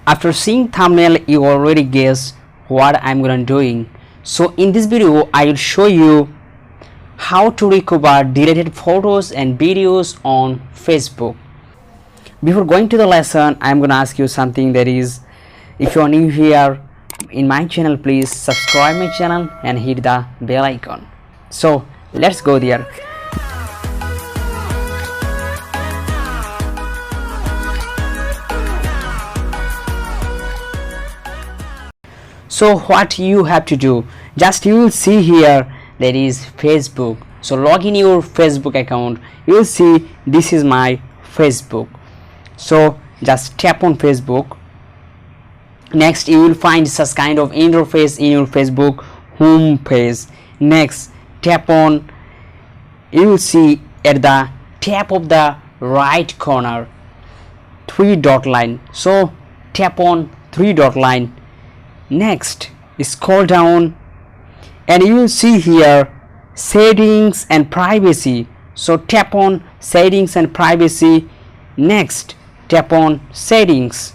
After seeing thumbnail, you already guess what I'm gonna doing. So in this video I will show you how to recover deleted photos and videos on Facebook. Before going to the lesson, I'm gonna ask you something, that is, if you are new here in my channel, please subscribe my channel and hit the bell icon. So let's go there. So what you have to do, just you will see here, that is Facebook. So log in your Facebook account, you will see this is my Facebook. So just tap on Facebook. Next you will find such kind of interface in your Facebook home page. Next tap on, you will see at the top of the right corner three dot line. So tap on three dot line. Next scroll down and you will see here settings and privacy. So tap on settings and privacy. Next tap on settings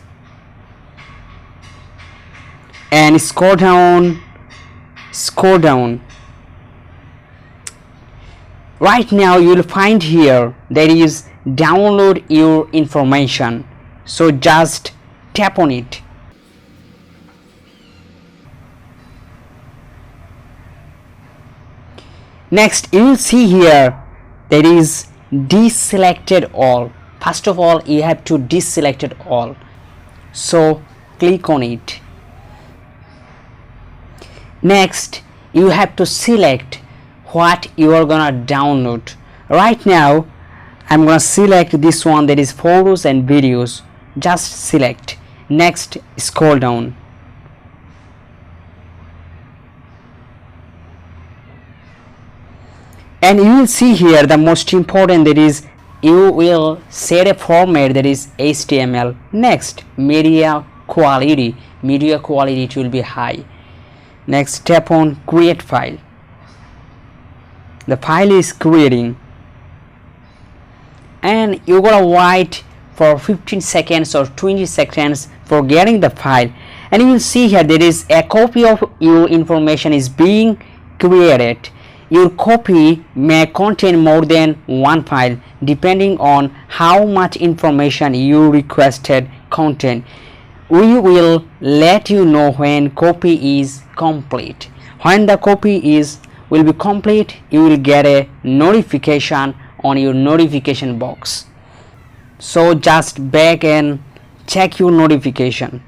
and scroll down. Right now you will find here that is download your information. So just tap on it. Next you will see here that is deselected all. First of all you have to deselect it all. So click on it. Next you have to select what you are gonna download. Right now I'm gonna select this one, that is photos and videos. Just select. Next scroll down. And you will see here the most important, that is you will set a format, that is HTML. Next media quality it will be high. Next tap on create file. The file is creating and you gotta wait for 15 seconds or 20 seconds for getting the file. And you will see here there is a copy of your information is being created. Your copy may contain more than one file depending on how much information you requested contain. We will let you know when copy is complete. When the copy will be complete, you will get a notification on your notification box. So just back and check your notification.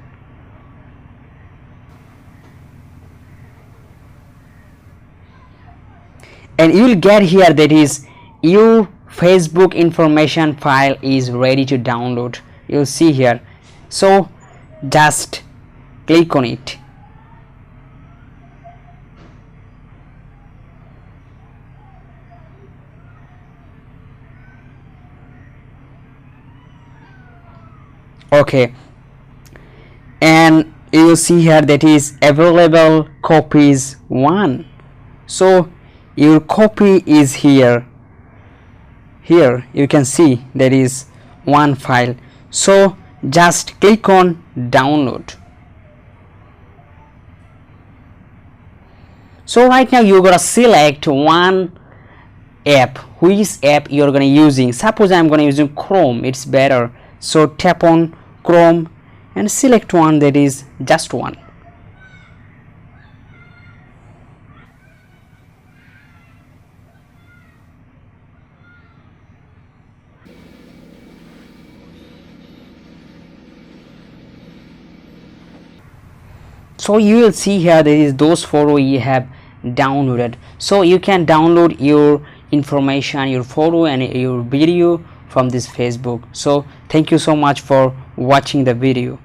And you will get here that is your Facebook information file is ready to download. You'll see here. So just click on it. Okay, and you will see here that is available copies 1. So your copy is here you can see there is one file. So just click on download. So right now you're gonna select one app. Which app you're gonna using? Suppose I'm gonna using Chrome, it's better. So tap on Chrome and select one, that is just one. So you will see here there is those photo you have downloaded. So you can download your information, your photo and your video from this Facebook. So thank you so much for watching the video.